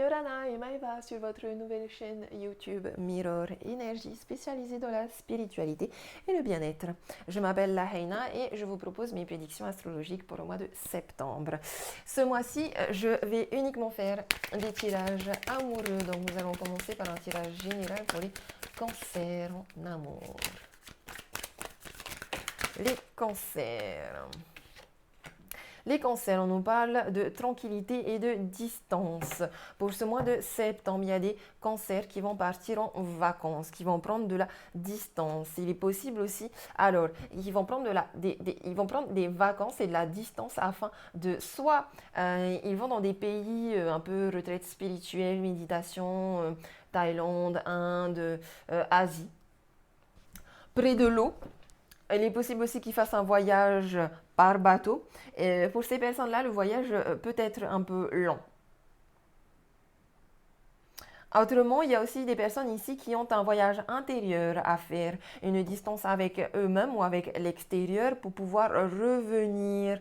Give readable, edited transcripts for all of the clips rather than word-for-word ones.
Yorana et Maëva sur votre nouvelle chaîne YouTube Mirror Énergie spécialisée dans la spiritualité et le bien-être. Je m'appelle Lahaina et je vous propose mes prédictions astrologiques pour le mois de septembre. Ce mois-ci, je vais uniquement faire des tirages amoureux. Donc nous allons commencer par un tirage général pour les cancers en amour. Les cancers. Les cancers, on nous parle de tranquillité et de distance. Pour ce mois de septembre, il y a des cancers qui vont partir en vacances, qui vont prendre de la distance. Il est possible aussi, alors, ils vont prendre, ils vont prendre des vacances et de la distance afin de soit, ils vont dans des pays un peu retraite spirituelle, méditation, Thaïlande, Inde, Asie, près de l'eau. Il est possible aussi qu'ils fassent un voyage par bateau. Et pour ces personnes-là, le voyage peut être un peu lent. Autrement, il y a aussi des personnes ici qui ont un voyage intérieur à faire, une distance avec eux-mêmes ou avec l'extérieur pour pouvoir revenir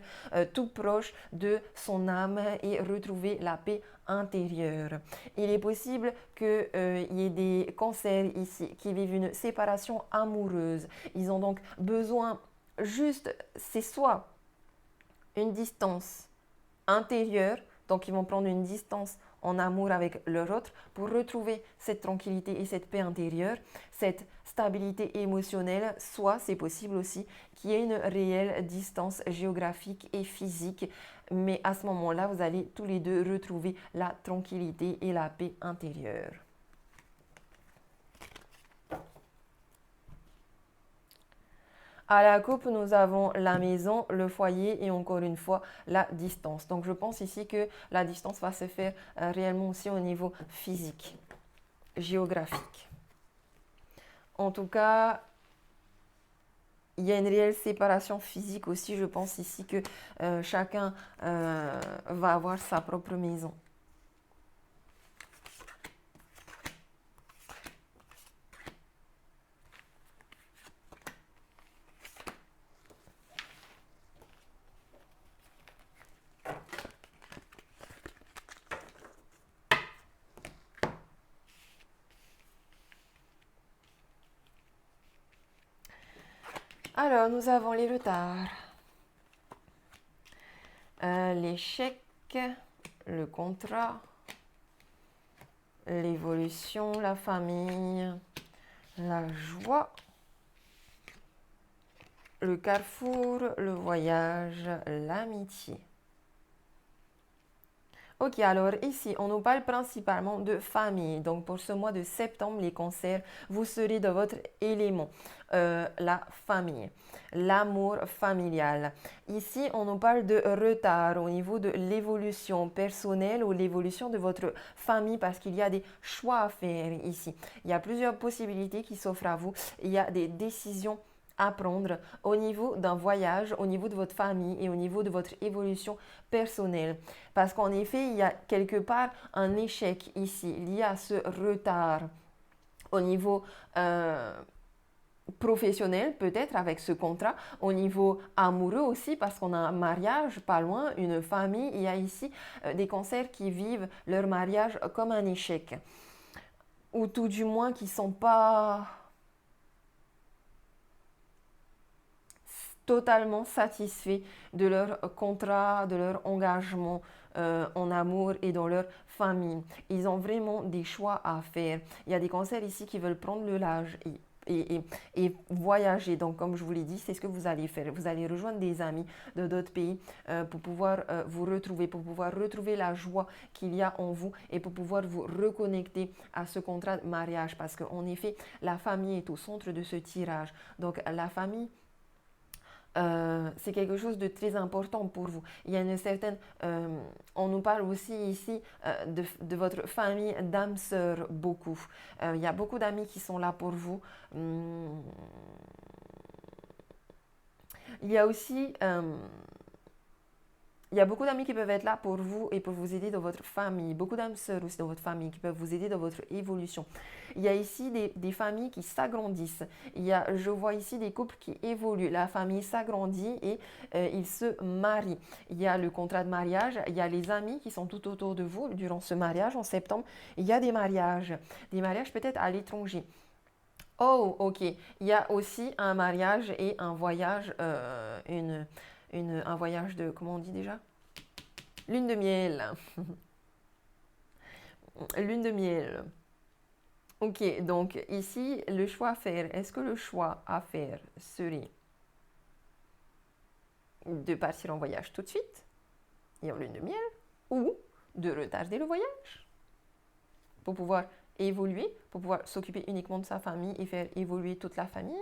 tout proche de son âme et retrouver la paix intérieure. Il est possible qu'il y ait des cancers ici qui vivent une séparation amoureuse. Ils ont donc besoin juste, c'est soit une distance intérieure, donc ils vont prendre une distance en amour avec leur autre pour retrouver cette tranquillité et cette paix intérieure, cette stabilité émotionnelle, soit c'est possible aussi qu'il y ait une réelle distance géographique et physique, mais à ce moment-là, vous allez tous les deux retrouver la tranquillité et la paix intérieure. À la coupe, nous avons la maison, le foyer et encore une fois la distance. Donc je pense ici que la distance va se faire réellement aussi au niveau physique, géographique. En tout cas, il y a une réelle séparation physique aussi. Je pense ici que chacun va avoir sa propre maison. Alors, nous avons les retards, l'échec, le contrat, l'évolution, la famille, la joie, le carrefour, le voyage, l'amitié. Ok, alors ici, on nous parle principalement de famille. Donc pour ce mois de septembre, les cancers, vous serez dans votre élément, la famille, l'amour familial. Ici, on nous parle de retard au niveau de l'évolution personnelle ou l'évolution de votre famille parce qu'il y a des choix à faire ici. Il y a plusieurs possibilités qui s'offrent à vous. Il y a des décisions à prendre au niveau d'un voyage, au niveau de votre famille et au niveau de votre évolution personnelle. Parce qu'en effet, il y a quelque part un échec ici lié à ce retard au niveau professionnel, peut-être avec ce contrat, au niveau amoureux aussi, parce qu'on a un mariage pas loin, une famille. Il y a ici des cancers qui vivent leur mariage comme un échec, ou tout du moins qui ne sont pas totalement satisfaits de leur contrat, de leur engagement en amour et dans leur famille. Ils ont vraiment des choix à faire. Il y a des cancers ici qui veulent prendre le large et voyager. Donc, comme je vous l'ai dit, c'est ce que vous allez faire. Vous allez rejoindre des amis de d'autres pays pour pouvoir vous retrouver, pour pouvoir retrouver la joie qu'il y a en vous et pour pouvoir vous reconnecter à ce contrat de mariage. Parce qu'en effet, la famille est au centre de ce tirage. Donc, la famille, c'est quelque chose de très important pour vous. Il y a une certaine... on nous parle aussi ici de votre famille d'âmes sœurs, beaucoup. Il y a beaucoup d'amis qui sont là pour vous. Il y a aussi... Il y a beaucoup d'amis qui peuvent être là pour vous et pour vous aider dans votre famille. Beaucoup d'âmes sœurs aussi dans votre famille qui peuvent vous aider dans votre évolution. Il y a ici des familles qui s'agrandissent. Je vois ici des couples qui évoluent. La famille s'agrandit et ils se marient. Il y a le contrat de mariage. Il y a les amis qui sont tout autour de vous durant ce mariage en septembre. Il y a des mariages peut-être à l'étranger. Oh, ok. Il y a aussi un mariage et un voyage, un voyage de, comment on dit déjà? Lune de miel. Lune de miel. Ok, donc ici, le choix à faire, est-ce que le choix à faire serait de partir en voyage tout de suite et en lune de miel ou de retarder le voyage pour pouvoir évoluer, pour pouvoir s'occuper uniquement de sa famille et faire évoluer toute la famille?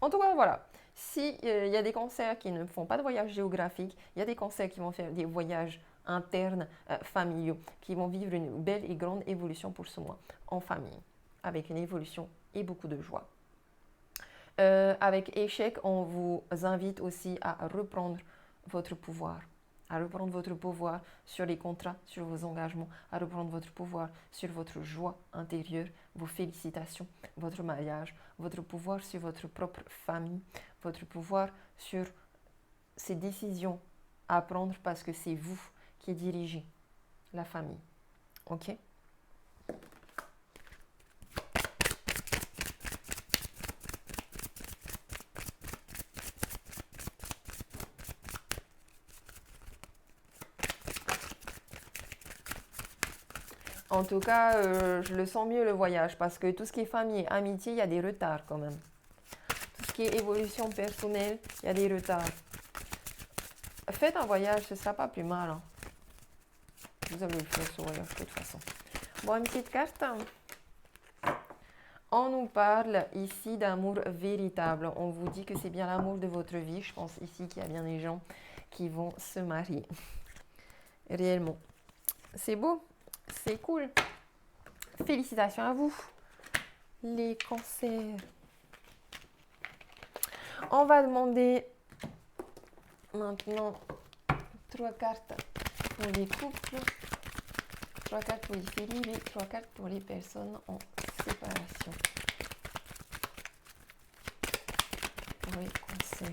En tout cas, voilà. Si y a des cancers qui ne font pas de voyage géographique, il y a des cancers qui vont faire des voyages internes, familiaux, qui vont vivre une belle et grande évolution pour ce mois en famille, avec une évolution et beaucoup de joie. Avec échec, on vous invite aussi à reprendre votre pouvoir, sur les contrats, sur vos engagements, à reprendre votre pouvoir sur votre joie intérieure, vos félicitations, votre mariage, votre pouvoir sur votre propre famille, votre pouvoir sur ces décisions à prendre parce que c'est vous qui dirigez la famille. Ok? En tout cas, je le sens mieux le voyage parce que tout ce qui est famille, amitié, il y a des retards quand même. Tout ce qui est évolution personnelle, il y a des retards. Faites un voyage, ce ne sera pas plus mal. Hein. Vous allez le faire ce voyage de toute façon. Bon, une petite carte. On nous parle ici d'amour véritable. On vous dit que c'est bien l'amour de votre vie. Je pense ici qu'il y a bien des gens qui vont se marier. Réellement. C'est beau. C'est cool. Félicitations à vous, les cancers. On va demander maintenant 3 cartes pour les couples, 3 cartes pour les séries et 3 cartes pour les personnes en séparation. Pour les cancers.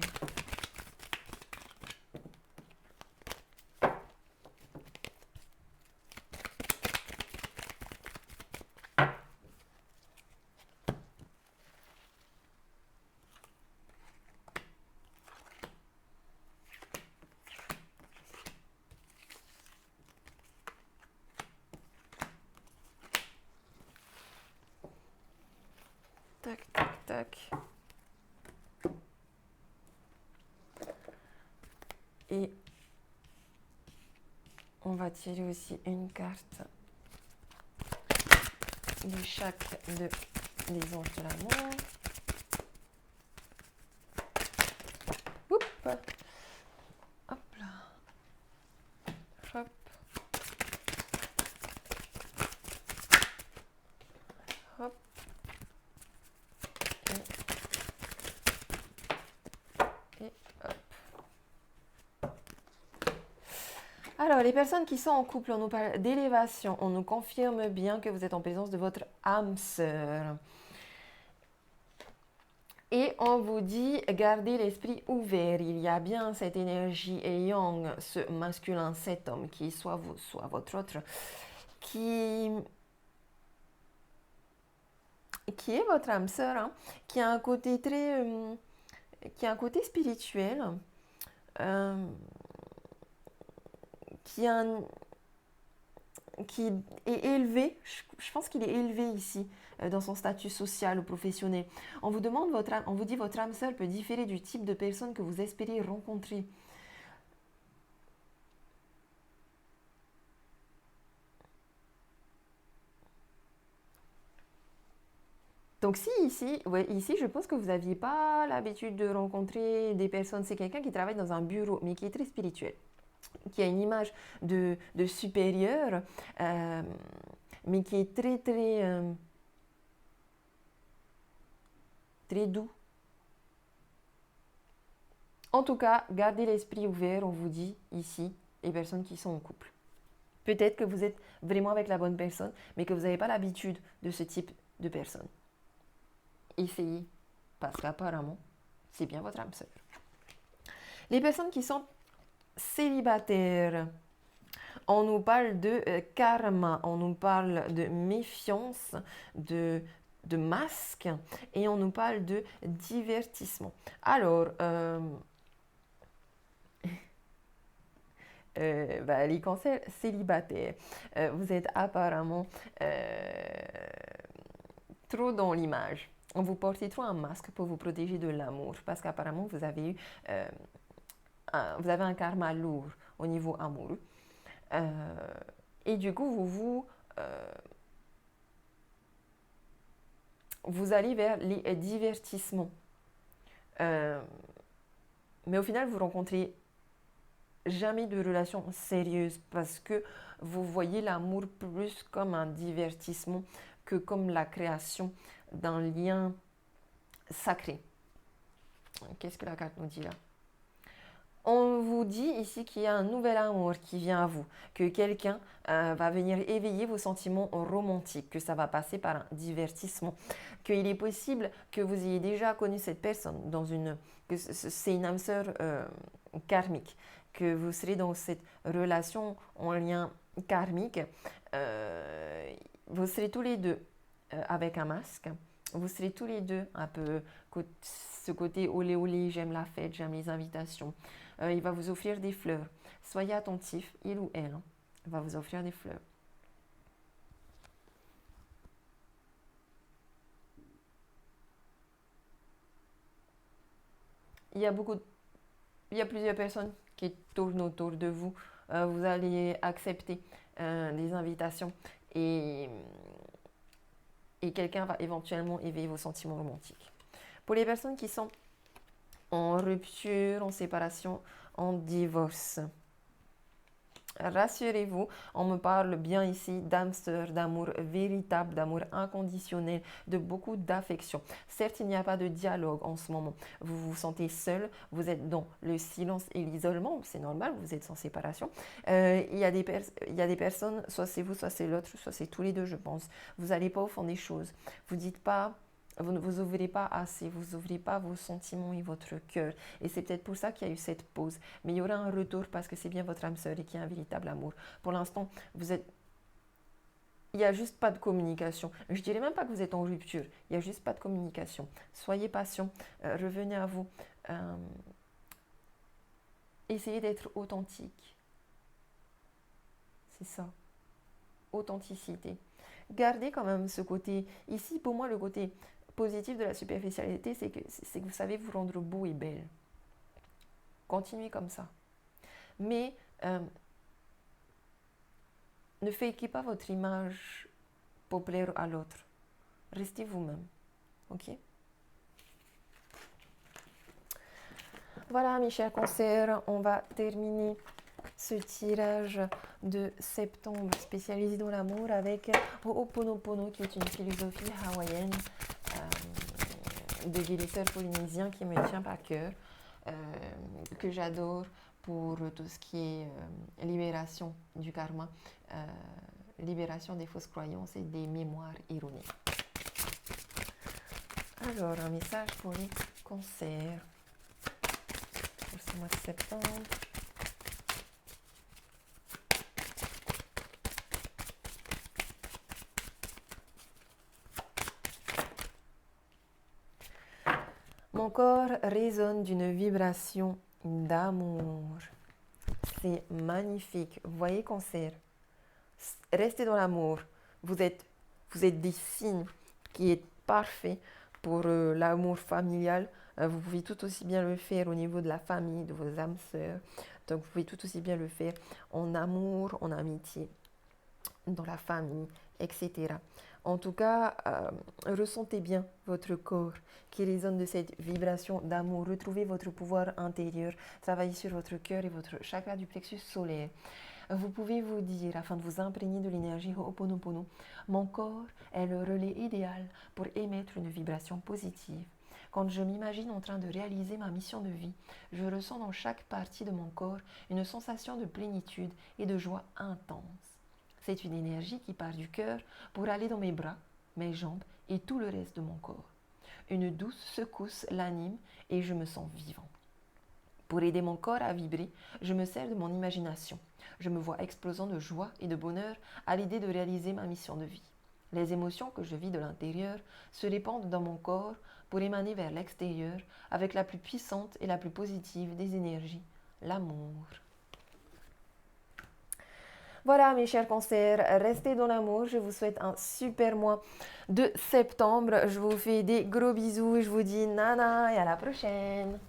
Tac, tac, tac. Et on va tirer aussi une carte de chaque des anges de l'amour. Oups. Hop là. Hop. Hop. Et hop. Alors, les personnes qui sont en couple, on nous parle d'élévation. On nous confirme bien que vous êtes en présence de votre âme sœur. Et on vous dit, gardez l'esprit ouvert. Il y a bien cette énergie et yang, ce masculin, cet homme, qui soit vous, soit votre autre, qui est votre âme sœur, hein, qui a un côté qui a un côté spirituel, qui est élevé. Je pense qu'il est élevé ici dans son statut social ou professionnel. On vous demande on vous dit votre âme sœur peut différer du type de personne que vous espérez rencontrer. Donc si ici, je pense que vous n'aviez pas l'habitude de rencontrer des personnes, c'est quelqu'un qui travaille dans un bureau, mais qui est très spirituel, qui a une image de supérieur, mais qui est très, très... très doux. En tout cas, gardez l'esprit ouvert, on vous dit ici, les personnes qui sont en couple. Peut-être que vous êtes vraiment avec la bonne personne, mais que vous n'avez pas l'habitude de ce type de personne. Essayez, parce qu'apparemment, c'est bien votre âme sœur. Les personnes qui sont célibataires, on nous parle de karma, on nous parle de méfiance, de masque, et on nous parle de divertissement. Alors, les cancers célibataires, vous êtes apparemment trop dans l'image. Vous portez trop un masque pour vous protéger de l'amour parce qu'apparemment vous avez un karma lourd au niveau amoureux. Et du coup, vous allez vers les divertissements. Mais au final, vous rencontrez jamais de relation sérieuse parce que vous voyez l'amour plus comme un divertissement que comme la création d'un lien sacré. Qu'est-ce que la carte nous dit là? On vous dit ici qu'il y a un nouvel amour qui vient à vous, que quelqu'un va venir éveiller vos sentiments romantiques, que ça va passer par un divertissement, qu'il est possible que vous ayez déjà connu cette personne, que c'est une âme sœur karmique, que vous serez dans cette relation en lien karmique. Vous serez tous les deux avec un masque. Vous serez tous les deux un peu ce côté olé olé, j'aime la fête, j'aime les invitations. Il va vous offrir des fleurs. Soyez attentifs, il ou elle va vous offrir des fleurs. Il y a plusieurs personnes qui tournent autour de vous. Vous allez accepter les invitations et quelqu'un va éventuellement éveiller vos sentiments romantiques. Pour les personnes qui sont en rupture, en séparation, en divorce, rassurez-vous, on me parle bien ici d'âme sœur, d'amour véritable, d'amour inconditionnel, de beaucoup d'affection. Certes, il n'y a pas de dialogue en ce moment. Vous vous sentez seul, vous êtes dans le silence et l'isolement, c'est normal, vous êtes en séparation. Il y a des personnes, soit c'est vous, soit c'est l'autre, soit c'est tous les deux, je pense. Vous n'allez pas au fond des choses. Vous dites pas... Vous ne vous ouvrez pas assez, vous n'ouvrez pas vos sentiments et votre cœur. Et c'est peut-être pour ça qu'il y a eu cette pause. Mais il y aura un retour parce que c'est bien votre âme sœur et qu'il y a un véritable amour. Pour l'instant, il n'y a juste pas de communication. Je ne dirais même pas que vous êtes en rupture. Il n'y a juste pas de communication. Soyez patient. Revenez à vous. Essayez d'être authentique. C'est ça. Authenticité. Gardez quand même ce côté. Ici, pour moi, le côté positif de la superficialité, c'est que vous savez vous rendre beau et belle. Continuez comme ça. Mais ne fakez pas votre image pour plaire à l'autre. Restez vous-même. Ok? Voilà, mes chers cancers, on va terminer ce tirage de septembre spécialisé dans l'amour avec Ho'oponopono, qui est une philosophie hawaïenne de guérisseur polynésien qui me tient par cœur, que j'adore pour tout ce qui est libération du karma, libération des fausses croyances et des mémoires erronées. Alors, un message pour les cancers pour ce mois de septembre. Mon corps résonne d'une vibration d'amour. C'est magnifique. Vous voyez, cancer, restez dans l'amour. Vous êtes des signes qui est parfait pour l'amour familial. Vous pouvez tout aussi bien le faire au niveau de la famille, de vos âmes sœurs. Donc, vous pouvez tout aussi bien le faire en amour, en amitié, dans la famille, etc. En tout cas, ressentez bien votre corps qui résonne de cette vibration d'amour. Retrouvez votre pouvoir intérieur. Travaillez sur votre cœur et votre chakra du plexus solaire. Vous pouvez vous dire, afin de vous imprégner de l'énergie Ho'oponopono, mon corps est le relais idéal pour émettre une vibration positive. Quand je m'imagine en train de réaliser ma mission de vie, je ressens dans chaque partie de mon corps une sensation de plénitude et de joie intense. C'est une énergie qui part du cœur pour aller dans mes bras, mes jambes et tout le reste de mon corps. Une douce secousse l'anime et je me sens vivant. Pour aider mon corps à vibrer, je me sers de mon imagination. Je me vois explosant de joie et de bonheur à l'idée de réaliser ma mission de vie. Les émotions que je vis de l'intérieur se répandent dans mon corps pour émaner vers l'extérieur avec la plus puissante et la plus positive des énergies, l'amour. Voilà mes chers cancers, restez dans l'amour, je vous souhaite un super mois de septembre, je vous fais des gros bisous, je vous dis nana et à la prochaine.